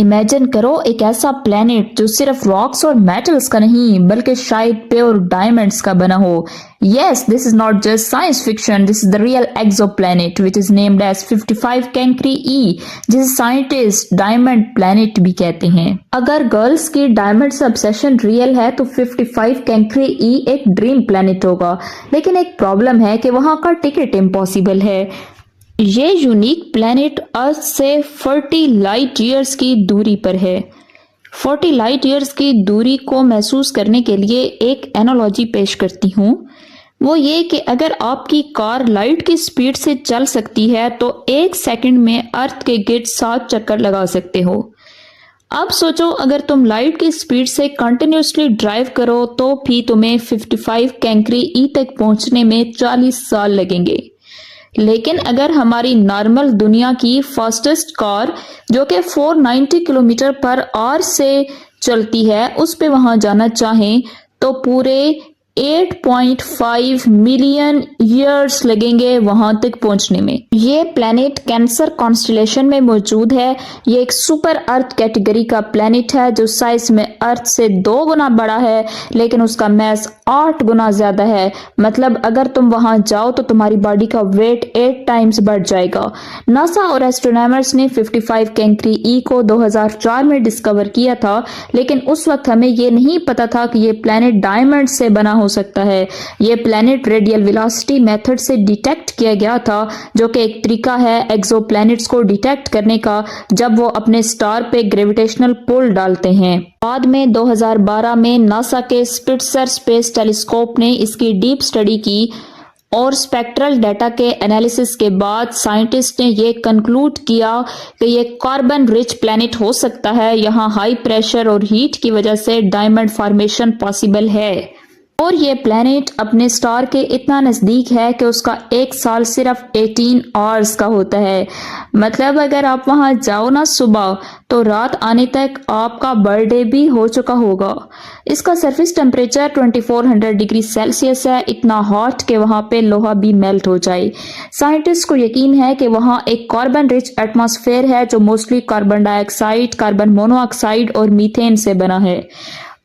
Imagine करो एक ऐसा प्लेनेट जो सिर्फ रॉक्स और मेटल्स का नहीं बल्कि शायद प्योर डायमंड्स का बना हो। Yes, this is not just science fiction, this is the real exoplanet which is named as 55 Cancri E, जिसे साइंटिस्ट डायमंड प्लेनेट भी कहते हैं। अगर गर्ल्स की डायमंड से ऑब्सेशन रियल है तो 55 कैंक्री ई एक ड्रीम प्लेनेट होगा, लेकिन एक प्रॉब्लम है कि वहां का टिकट इम्पॉसिबल है। ये यूनिक प्लेनेट अर्थ से 40 लाइट ईयर्स की दूरी पर है। 40 लाइट ईयर्स की दूरी को महसूस करने के लिए एक एनालॉजी पेश करती हूँ। वो ये कि अगर आपकी कार लाइट की स्पीड से चल सकती है तो 1 सेकंड में अर्थ के गिर्द 7 चक्कर लगा सकते हो। अब सोचो अगर तुम लाइट की स्पीड से कंटिन्यूसली ड्राइव करो तो भी तुम्हें 55 कैंक्री ई तक पहुंचने में 40 साल लगेंगे। लेकिन अगर हमारी नॉर्मल दुनिया की फास्टेस्ट कार जो कि 490 किलोमीटर पर आवर से चलती है उस पे वहां जाना चाहें तो पूरे 8.5 मिलियन ईयर्स लगेंगे वहां तक पहुंचने में। ये प्लेनेट कैंसर कॉन्स्टेलेशन में मौजूद है। ये एक सुपर अर्थ कैटेगरी का प्लेनेट है जो साइज में अर्थ से 2 गुना बड़ा है, लेकिन उसका मैस 8 गुना ज्यादा है। मतलब अगर तुम वहां जाओ तो तुम्हारी बॉडी का वेट 8 टाइम्स बढ़ जाएगा। नासा और एस्ट्रोनॉमर्स ने 55 कैंक्री ई को 2004 में डिस्कवर किया था, लेकिन उस वक्त हमें ये नहीं पता था कि ये प्लेनेट डायमंड से बना हो सकता है। ये प्लेनेट रेडियल वेलोसिटी मेथड से डिटेक्ट किया गया था, जो कि एक तरीका है एक्सोप्लैनेट्स को डिटेक्ट करने का जब वो अपने स्टार पे ग्रेविटेशनल पुल डालते हैं। बाद में 2012 में नासा के स्पिट्जर स्पेस टेलीस्कोप ने इसकी डीप स्टडी की और स्पेक्ट्रल डाटा के एनालिसिस के बाद साइंटिस्ट ने ये कंक्लूड किया कि ये कार्बन रिच प्लेनेट हो सकता है। यहाँ हाई प्रेशर और हीट की वजह से डायमंड फॉर्मेशन पॉसिबल है। और ये प्लेनेट अपने स्टार के इतना नज़दीक है कि उसका 1 साल सिर्फ 18 आवर्स का होता है। मतलब अगर आप वहां जाओ ना सुबह तो रात आने तक आपका बर्थडे भी हो चुका होगा। इसका सरफेस टेम्परेचर 2400 डिग्री सेल्सियस है, इतना हॉट कि वहां पे लोहा भी मेल्ट हो जाए। साइंटिस्ट को यकीन है कि वहां एक कार्बन रिच एटमॉस्फेयर है जो mostly carbon dioxide, carbon monoxide और मीथेन से बना है।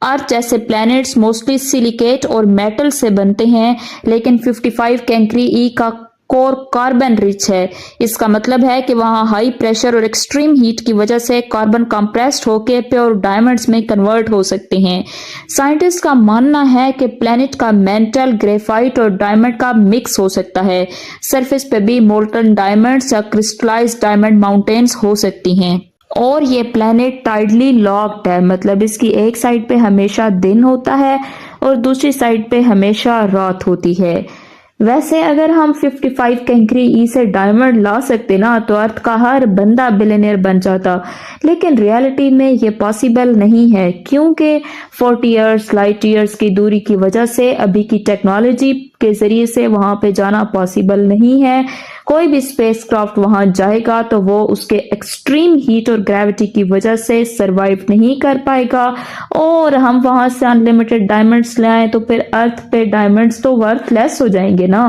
अर्थ जैसे प्लैनेट्स मोस्टली सिलिकेट और मेटल से बनते हैं, लेकिन 55 कैंक्री ई का कोर कार्बन रिच है। इसका मतलब है कि वहां हाई प्रेशर और एक्सट्रीम हीट की वजह से कार्बन कंप्रेस्ड होकर प्योर डायमंड्स में कन्वर्ट हो सकते हैं। साइंटिस्ट का मानना है कि प्लैनेट का मेटल, ग्रेफाइट और डायमंड का मिक्स हो सकता है। सरफेस पे भी मोल्टन डायमंड्स या क्रिस्टलाइज्ड डायमंड माउंटेन्स हो सकती हैं। और ये प्लेनेट टाइडली लॉक्ड है, मतलब इसकी एक साइड पे हमेशा दिन होता है और दूसरी साइड पे हमेशा रात होती है। वैसे अगर हम 55 कैंक्री ई से डायमंड ला सकते ना तो अर्थ का हर बंदा बिलियनियर बन जाता, लेकिन रियलिटी में ये पॉसिबल नहीं है क्योंकि 40 ईयर्स लाइट ईयर्स की दूरी की वजह से अभी की टेक्नोलॉजी के जरिए से वहां पे जाना पॉसिबल नहीं है। कोई भी स्पेसक्राफ्ट वहां जाएगा तो वो उसके एक्सट्रीम हीट और ग्रेविटी की वजह से सरवाइव नहीं कर पाएगा। और हम वहां से अनलिमिटेड डायमंड्स ले आए तो फिर अर्थ पे डायमंड्स तो वर्थलेस हो जाएंगे ना।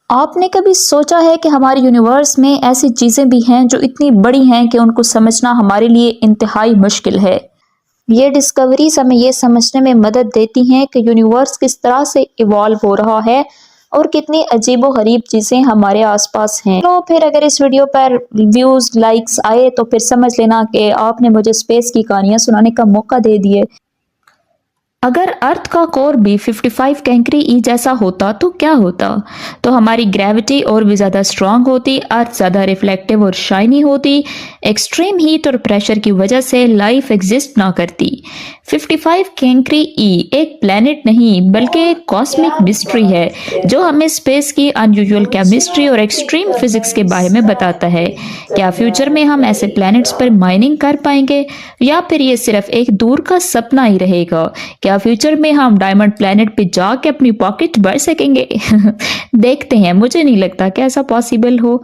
आपने कभी सोचा है कि हमारे यूनिवर्स में ऐसी चीजें भी हैं जो इतनी बड़ी हैं कि उनको समझना हमारे लिए इंतहाई मुश्किल है। ये डिस्कवरीज हमें ये समझने में मदद देती हैं कि यूनिवर्स किस तरह से इवॉल्व हो रहा है और कितनी अजीबोगरीब चीज़ें हमारे आसपास हैं। तो फिर अगर इस वीडियो पर व्यूज़ लाइक्स आए तो फिर समझ लेना कि आपने मुझे स्पेस की कहानियाँ सुनाने का मौका दे दिए। अगर अर्थ का कोर भी 55 कैंक्री ई जैसा होता तो क्या होता? तो हमारी ग्रेविटी और भी ज़्यादा स्ट्रांग होती, अर्थ ज़्यादा रिफ्लेक्टिव और शाइनी होती, एक्सट्रीम हीट और प्रेशर की वजह से लाइफ एग्जिस्ट ना करती। 55 कैंक्री ई एक प्लेनेट नहीं बल्कि एक कॉस्मिक मिस्ट्री है जो हमें स्पेस की अनयूजुअल केमिस्ट्री और एक्सट्रीम फिजिक्स के बारे में बताता है। क्या फ्यूचर में हम ऐसे प्लैनेट्स पर माइनिंग कर पाएंगे या फिर ये सिर्फ एक दूर का सपना ही रहेगा? क्या फ्यूचर में हम डायमंड प्लेनेट पे जाके अपनी पॉकेट भर सकेंगे? देखते हैं, मुझे नहीं लगता कि ऐसा पॉसिबल हो।